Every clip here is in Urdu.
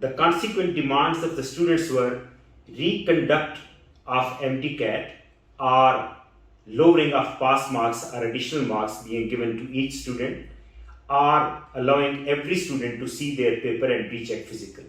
the consequent demands of the students were reconduct of MTCAT or lowering of pass marks or additional marks being given to each student or allowing every student to see their paper and recheck physically।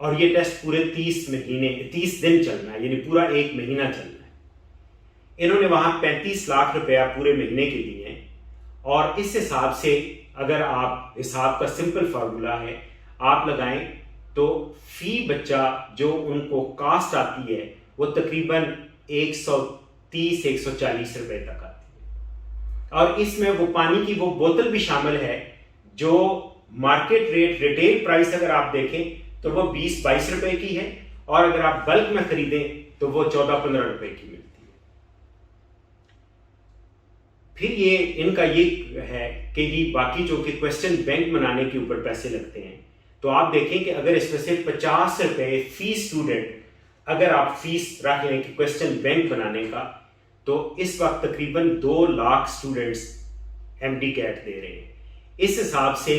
اور یہ ٹیسٹ پورے 30 دن چلنا ہے، یعنی پورا 1 مہینہ چلنا ہے۔ انہوں نے وہاں 35 لاکھ روپیہ پورے مہینے کے دیے ہیں، اور اس حساب سے اگر آپ حساب کا سمپل فارمولا ہے آپ لگائیں تو فی بچہ جو ان کو کاسٹ آتی ہے وہ تقریباً 130-140 روپے تک آتی ہے، اور اس میں وہ پانی کی وہ بوتل بھی شامل ہے جو مارکیٹ ریٹ ریٹیل پرائس اگر آپ دیکھیں تو وہ 20-22 روپے کی ہے، اور اگر آپ بلک میں خریدیں تو وہ 14-15 روپے کی ملتی ہے۔ پھر یہ ان کا یہ ہے کہ یہ باقی جو کہ کوسچن بینک بنانے کے اوپر پیسے لگتے ہیں، تو آپ دیکھیں کہ اگر اس میں سے 50 روپے فی اسٹوڈنٹ اگر آپ فیس رکھ لیں کہ کوسچن بینک بنانے کا، تو اس وقت تقریباً 2 lakh students M D CAT دے رہے ہیں۔ اس حساب سے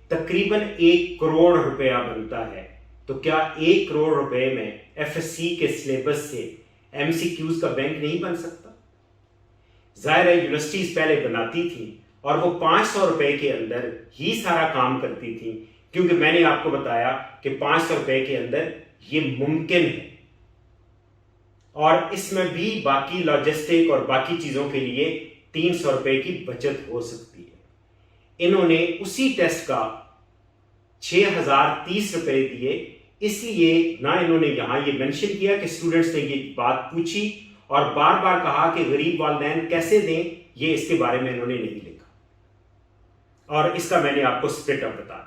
تقریباً 1 کروڑ روپیہ بنتا ہے۔ تو کیا 1 کروڑ روپے میں ایف ایس سی کے سلیبس سے ایم سی کیوز کا بینک نہیں بن سکتا؟ ظاہر ہے یونیورسٹیز پہلے بناتی تھیں اور وہ 500 روپے کے اندر ہی سارا کام کرتی تھیں، کیونکہ میں نے آپ کو بتایا کہ 500 روپے کے اندر یہ ممکن ہے، اور اس میں بھی باقی لاجسٹک اور باقی چیزوں کے لیے 300 روپے کی بچت ہو سکتی ہے۔ انہوں نے اسی ٹیسٹ کا 6030 روپے دیے، اس لیے نہ انہوں نے یہاں یہ مینشن کیا کہ اسٹوڈنٹس نے یہ بات پوچھی، اور بار بار کہا کہ غریب والدین کیسے دیں، یہ اس کے بارے میں انہوں نے نہیں لکھا، اور اس کا میں نے آپ کو سپلٹ اپ بتا دیا۔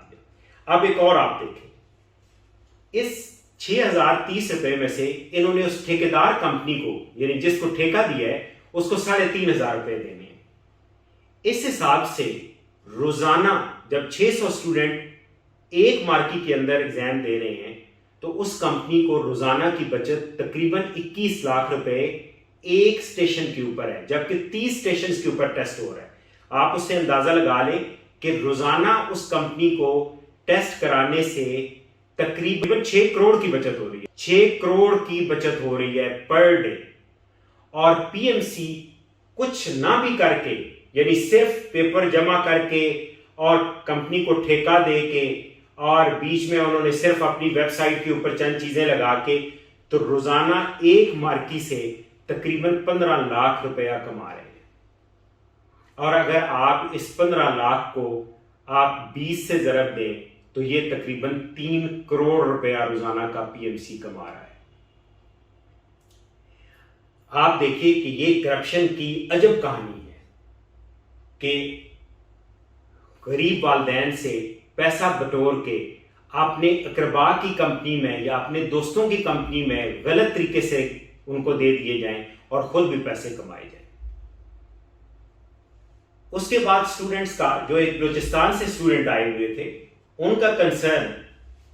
اب ایک اور آپ دیکھیں، اس 6030 روپے میں سے انہوں نے اس ٹھیکیدار کمپنی کو، یعنی جس کو ٹھیکہ دیا ہے، اس کو 3500 روپے دینے ہیں۔ اس حساب سے روزانہ جب 600 اسٹوڈنٹ ایک مارکی کے اندر ایگزام دے رہے ہیں تو اس کمپنی کو روزانہ کی بچت تقریباً 21 لاکھ روپے ایک اسٹیشن کے اوپر ہے، جبکہ 30 اسٹیشنز کے اوپر ٹیسٹ ہو رہا ہے۔ آپ اس سے اندازہ لگا لیں کہ روزانہ اس کمپنی کو ٹیسٹ کرانے سے تقریباً 6 کروڑ کی بچت ہو رہی ہے، 6 کروڑ کی بچت ہو رہی ہے پر ڈے۔ اور پی ایم سی کچھ نہ بھی کر کے، یعنی صرف پیپر جمع کر کے اور کمپنی کو ٹھیکہ دے کے، اور بیچ میں انہوں نے صرف اپنی ویب سائٹ کے اوپر چند چیزیں لگا کے، تو روزانہ ایک مارکی سے تقریباً 15 لاکھ روپیہ کما رہے ہیں۔ اور اگر آپ اس 15 لاکھ کو آپ 20 سے ضرب دیں تو یہ تقریباً 3 کروڑ روپیہ روزانہ کا پی ایم سی کما رہا ہے۔ آپ دیکھیے کہ یہ کرپشن کی عجب کہانی ہے کہ غریب والدین سے پیسہ بٹور کے اپنے اقربا کی کمپنی میں یا اپنے دوستوں کی کمپنی میں غلط طریقے سے ان کو دے دیے جائیں اور خود بھی پیسے کمائے جائیں۔ اس کے بعد اسٹوڈنٹس کا جو ایک بلوچستان سے اسٹوڈنٹ آئے ہوئے تھے، ان کا کنسرن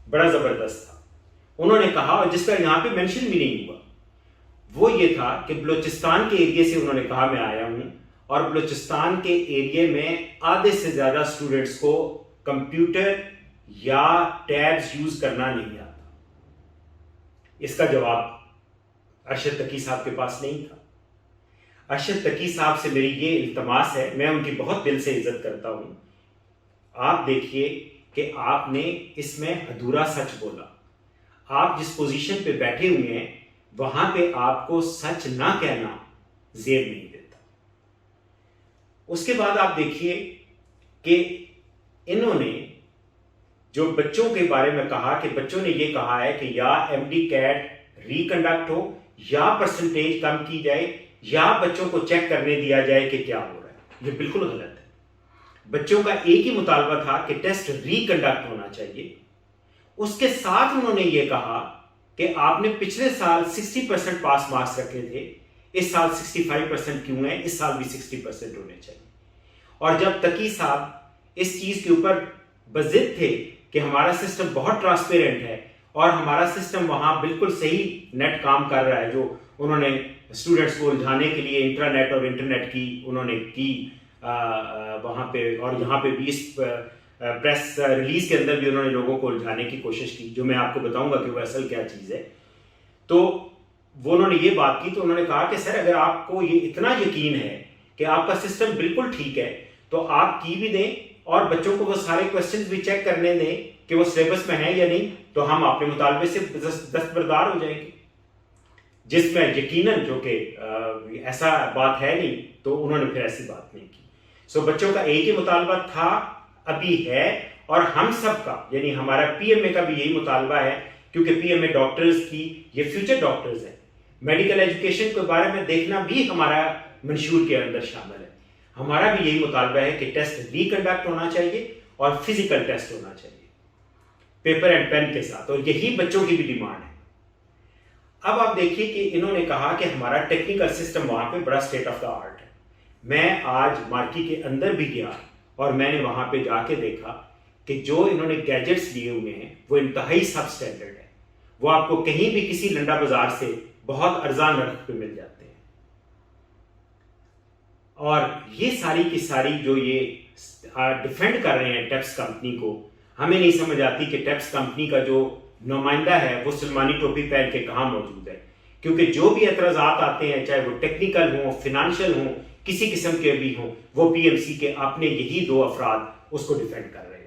بڑا زبردست تھا۔ انہوں نے کہا، اور جس کا یہاں پہ مینشن بھی نہیں ہوا، وہ یہ تھا کہ بلوچستان کے ایریے سے انہوں نے کہا میں آیا ہوں، اور بلوچستان کے ایریے میں آدھے سے زیادہ اسٹوڈنٹس کو کمپیوٹر یا ٹیبز یوز کرنا نہیں آتا۔ اس کا جواب ارشد تقی صاحب کے پاس نہیں تھا۔ ارشد تقی صاحب سے میری یہ التماس ہے، میں ان کی بہت دل سے عزت کرتا ہوں، آپ دیکھیے کہ آپ نے اس میں ادھورا سچ بولا۔ آپ جس پوزیشن پہ بیٹھے ہوئے ہیں وہاں پہ آپ کو سچ نہ کہنا زیب نہیں دیتا۔ اس کے بعد آپ دیکھیے کہ انہوں نے جو بچوں کے بارے میں کہا کہ بچوں نے یہ کہا ہے کہ یا ایم ڈی کیٹ ریکنڈکٹ ہو، یا پرسنٹیج کم کی جائے، یا بچوں کو چیک کرنے دیا جائے کہ کیا ہو رہا ہے۔ یہ بالکل غلط ہے۔ بچوں کا ایک ہی مطالبہ تھا کہ ٹیسٹ ریکنڈکٹ ہونا چاہیے۔ اس کے ساتھ انہوں نے یہ کہا کہ آپ نے پچھلے سال 60% پاس مارکس رکھے تھے، اس سال 65% کیوں ہیں، اس سال بھی 60% ہونے چاہیے۔ اور جب تقی صاحب اس چیز کے اوپر بضد تھے کہ ہمارا سسٹم بہت ٹرانسپیرنٹ ہے اور ہمارا سسٹم وہاں بالکل صحیح نیٹ کام کر رہا ہے، جو انہوں نے اسٹوڈنٹس کو الجھانے کے لیے انٹرنیٹ اور انٹرنیٹ کی انہوں نے کی وہاں پہ، اور یہاں پہ بھی اس پریس ریلیز کے اندر بھی انہوں نے لوگوں کو الجھانے کی کوشش کی، جو میں آپ کو بتاؤں گا کہ وہ اصل کیا چیز ہے۔ تو وہ انہوں نے یہ بات کی، تو انہوں نے کہا کہ سر اگر آپ کو یہ اتنا یقین ہے کہ آپ کا سسٹم بالکل ٹھیک ہے تو آپ کی بھی دیں اور بچوں کو وہ سارے کوسچنز بھی چیک کرنے دیں کہ وہ سلیبس میں ہے یا نہیں تو ہم اپنے مطالبے سے دستبردار ہو جائیں گے، جس میں یقیناً جو کہ ایسا بات ہے نہیں تو انہوں نے پھر ایسی بات نہیں کی۔ سو بچوں کا ایک ہی مطالبہ تھا، ابھی ہے، اور ہم سب کا یعنی ہمارا پی ایم اے کا بھی یہی مطالبہ ہے، کیونکہ پی ایم اے ڈاکٹرز کی یہ فیوچر ڈاکٹرز ہیں۔ میڈیکل ایجوکیشن کے بارے میں دیکھنا بھی ہمارا منشور کے اندر شامل ہے۔ ہمارا بھی یہی مطالبہ ہے کہ ٹیسٹ ریکنڈکٹ ہونا چاہیے اور فزیکل ٹیسٹ ہونا چاہیے پیپر اینڈ پین کے ساتھ، اور یہی بچوں کی بھی ڈیمانڈ ہے۔ اب آپ دیکھیے کہ انہوں نے کہا کہ ہمارا ٹیکنیکل سسٹم وہاں پہ بڑا اسٹیٹ آف دا آرٹ ہے۔ میں آج مارکی کے اندر بھی گیا اور میں نے وہاں پہ جا کے دیکھا کہ جو انہوں نے گیجٹس لیے ہوئے ہیں وہ انتہائی سب اسٹینڈرڈ ہے، وہ آپ کو کہیں بھی کسی لنڈا بازار سے بہت ارزان نرخ پہ مل جاتے ہیں۔ اور یہ ساری کی ساری جو یہ ڈیفینڈ کر رہے ہیں ٹیپس کمپنی کو، ہمیں نہیں سمجھ آتی کہ ٹیپس کمپنی کا جو نمائندہ ہے وہ سلمانی ٹوپی پہن کے کہاں موجود ہے، کیونکہ جو بھی اعتراضات آتے ہیں چاہے وہ ٹیکنیکل ہوں، فائنانشیل ہوں، کسی قسم کے بھی ہوں، وہ پی ایم سی کے اپنے یہی دو افراد اس کو ڈیفینڈ کر رہے ہیں۔